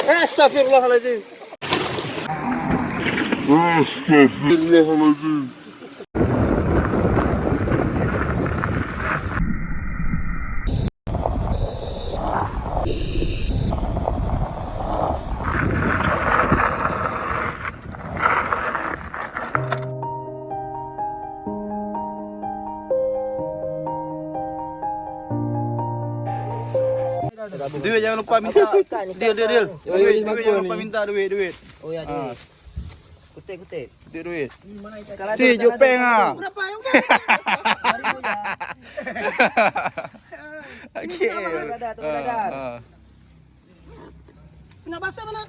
Astagfirullahaladzim. Astagfirullahaladzim. Duit jangan lupa minta. Deal. Duit jangan lupa minta duit. Oh ya, duit. Kutip. Duit. Si Jupeng ah. Berapa yang Okey. Dadar. Nak bahasa mana?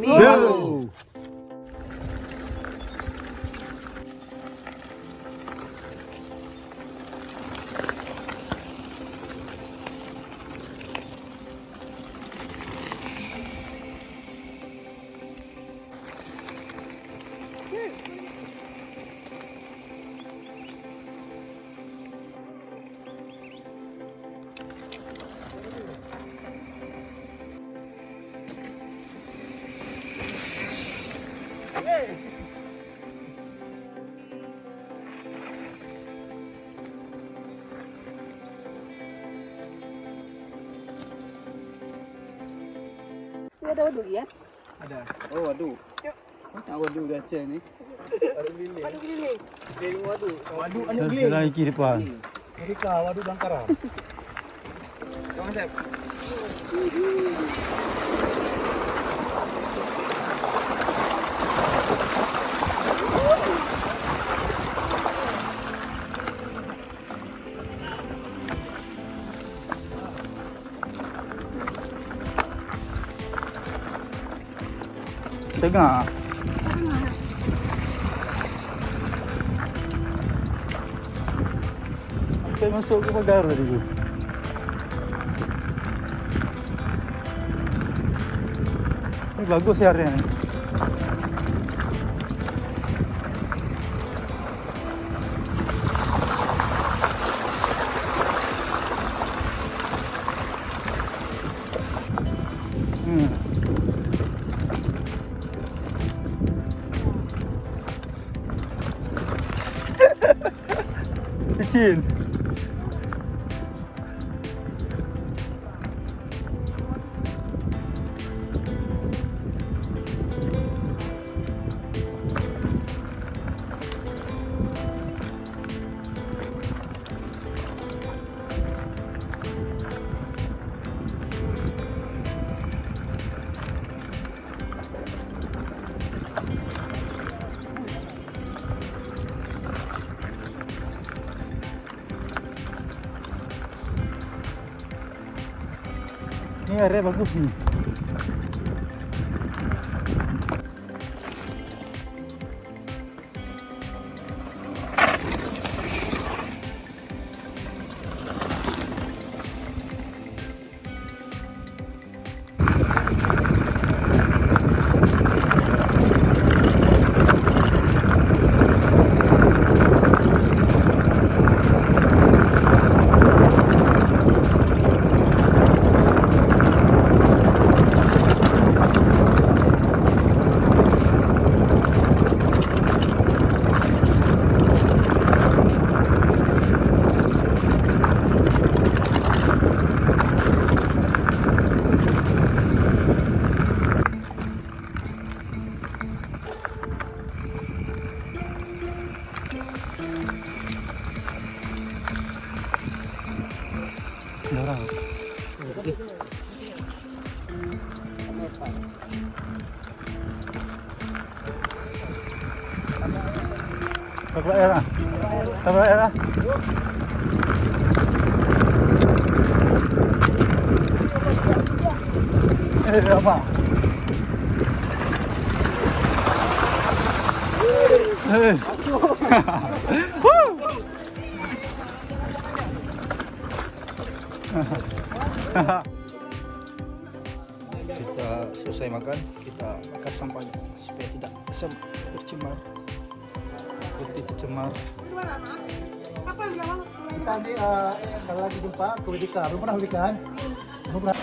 Go. Ada waduk ya? Ada. Oh, waduk. Tak waduk dah cek ni. Waduk giling. Giling waduk. Waduk anak giling. Lagi depan. Mereka waduk Bangkaran. Jangan Sep. Tengah. Sampai masuk ke pagar tadi tu. Ini bagus ya area ni. Kecil. Ni area bagus ni. Darah. Tabrak air lah. Tabrak air lah. Apa? Kita selesai makan, kita angkat sampahnya supaya tidak tercemar. Putih tercemar. Kita ni sekali lagi jumpa ke Wika. Belum pernah Wika kan? Belum pernah.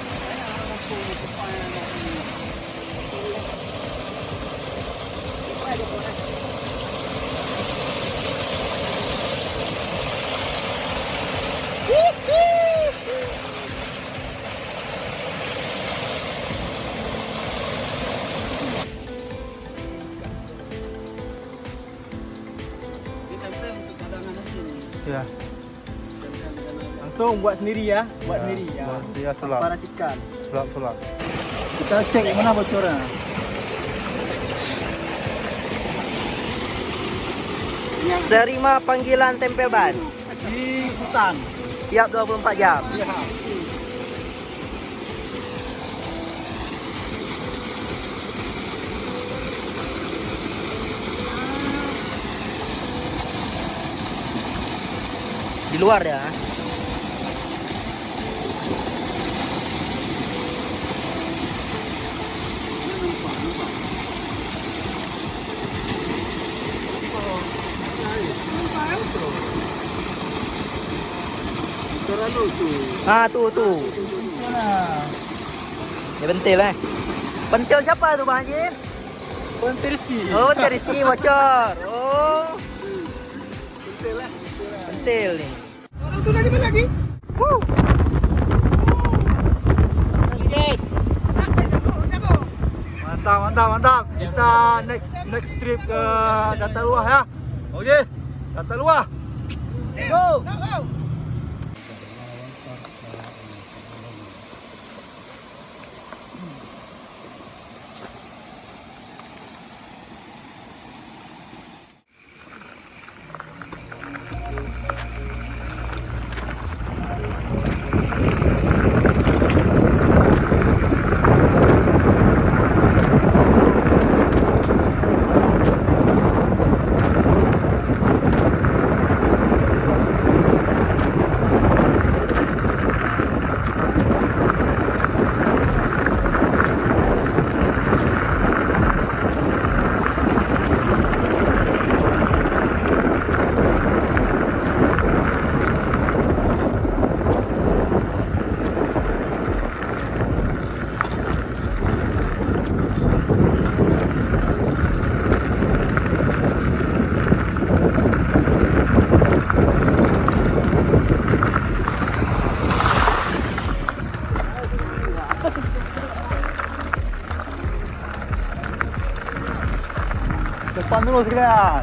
Ya, Langsung buat sendiri ya. Buat sendiri ya. dia sulap, Para cikan. sulap. Kita cek mana bocornya. Terima panggilan tempel ban. Di hutan. Siap 24 jam. Ya. Di luar ya. Tu. Ya bentil Bentil siapa tu Bang Haji? Bentil Rizki. Oh, dari sini bocor. Oh. Bentil ni. Orang tu lagi mana lagi? Guys. Mantap. Kita next trip ke Data Luah ya. Okey. Data Luah. Go. Depan dulu sekalian.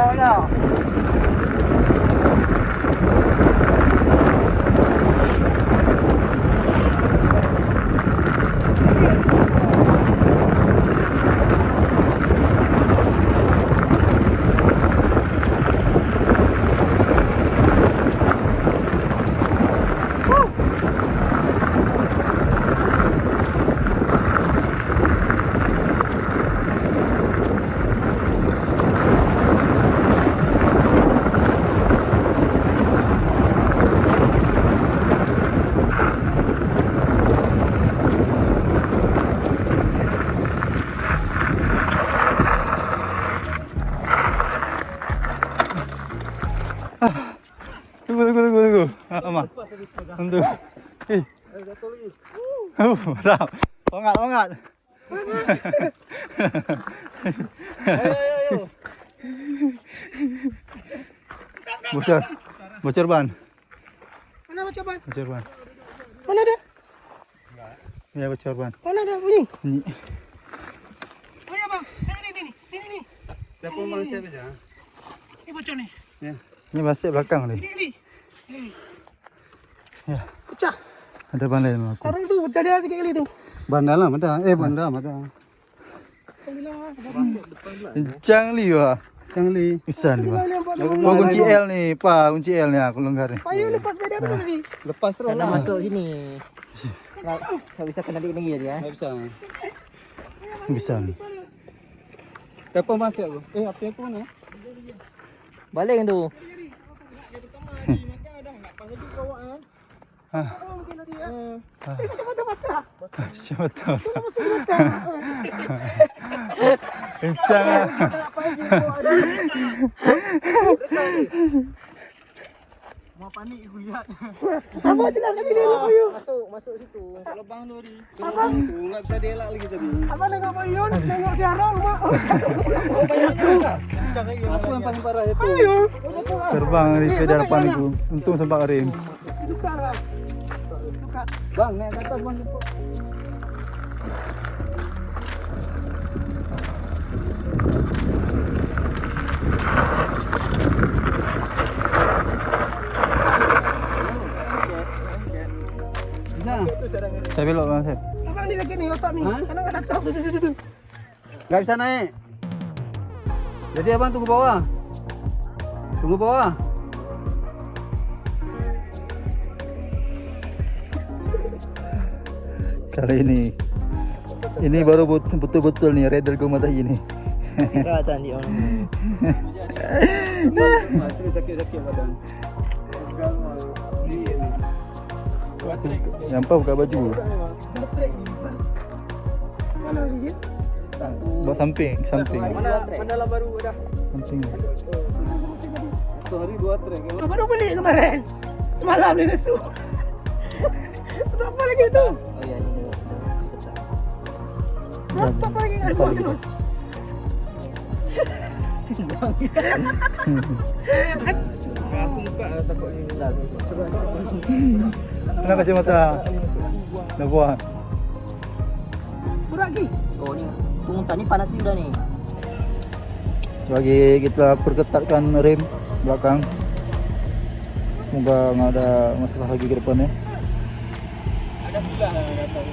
Mana? Tunggu. Aman. Untuk. Mantap. Longat. Ayo. Bocor ban. Mana bocor ban? Bocor ban. Mana ada? Ya bocor ban. Mana ada bunyi? Ni. Oh ya bang, ini. Siapa manusia saja? Ini bocor nih. Ya. Ni basik belakang ni. Ini. Ya. Pecah. Ada ban lain aku. Orang tu bercadar sikit kali tu. Ban dalam ada. Ban dalam ada. Alhamdulillah. Kencang li wah. Pisang li. Bisa nih, Pak. Oh, kunci L nih, Pak. Kunci L nih aku longgar nih. Ayo lepas sepeda tu tadi. Lepas terus Karena lah. masuk sini. Nggak bisa kena dikit lagi ya dia. Nggak bisa. Bisa nih. Kapan masuk aku? Apa aku mana? Baling tu. Siapa tahu. Kencang. Mau panik aku lihat. Apa jelas lagi dia ayo. Masuk situ. Lubang tu di. Lubang tu enggak bisa dielak lagi tadi. Apa nengok payun, nengok siaran mak. Aku yang paling parah itu. Ayo. Terbang di sepeda depan itu. Untung sempat rem. Buka lah. Buka. Bang, naik ke atas bang jemput. Bisa. Saya belok Bang Sep. Apa ni lagi ni otak ni? Hah? Karena enggak tak Nggak bisa naik. Jadi abang tunggu bawah. Tunggu bawah. Kali ini baru betul-betul nih radar gue mata ini. Kelihatan dia orang. Masih sakit-sakit badan. Nampak buka baju. Mana lagi? Bawa samping. Mana lah baru dah. Samping. Sehari 2 trek. Kau baru beli kemarin. Semalam ni nesu. Untuk apa lagi tu? Oh ya ini dia. Untuk apa lagi enggak buat terus? Aku buka takut ni. Kena kacamata. Dah buat. Berat lagi. Oh ni tuntas ni panas sudah ni. Bagi kita perketatkan rem belakang. Semoga nggak ada masalah lagi ke depan ya. Ada pula datang.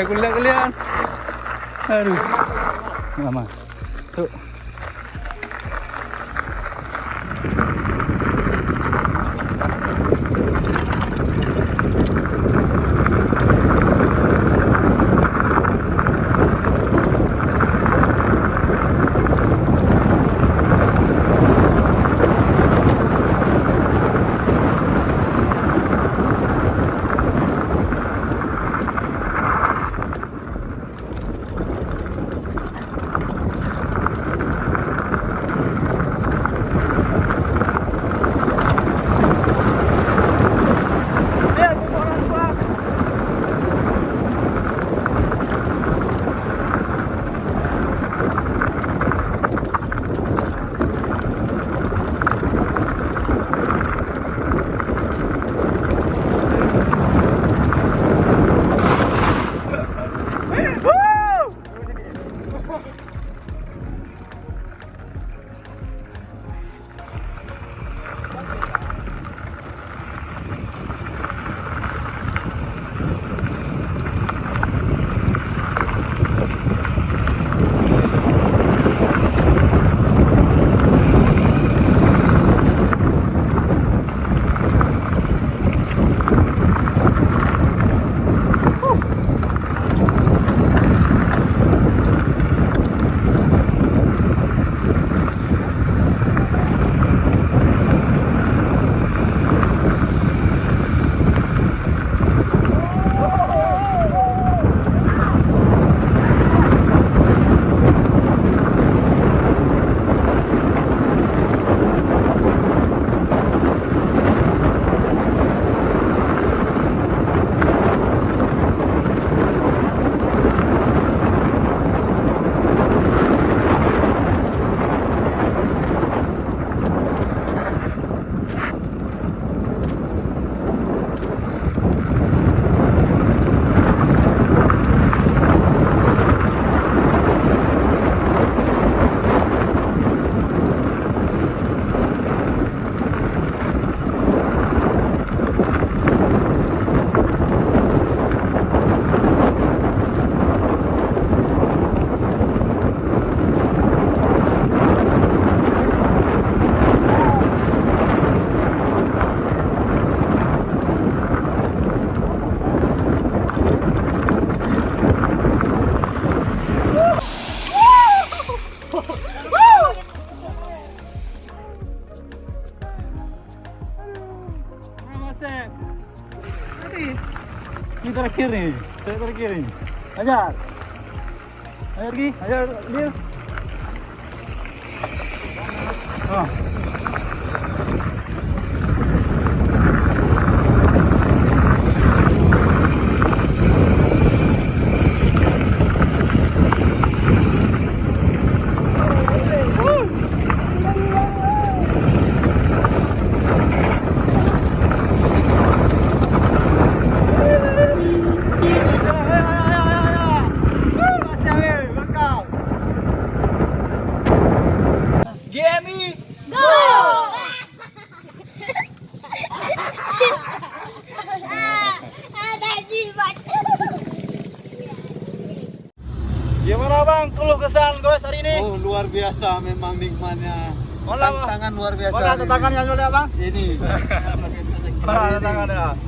kuliah kalian. Aduh. Mama. Tuh. Ini terakhir nih, terakhir nih. Ajar. Ajar pergi, ajar dia. Oh. Gimana bang, keluh kesah Gowes hari ini? Oh luar biasa memang nikmatnya. Tantangan luar biasa. Mana tantangannya sudah bang? Ini. Mana tantangannya?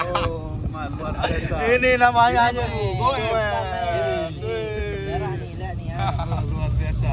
Oh luar biasa. Ini namanya aja nih. Gowes. Merah nih, lihat nih ya. Luar biasa.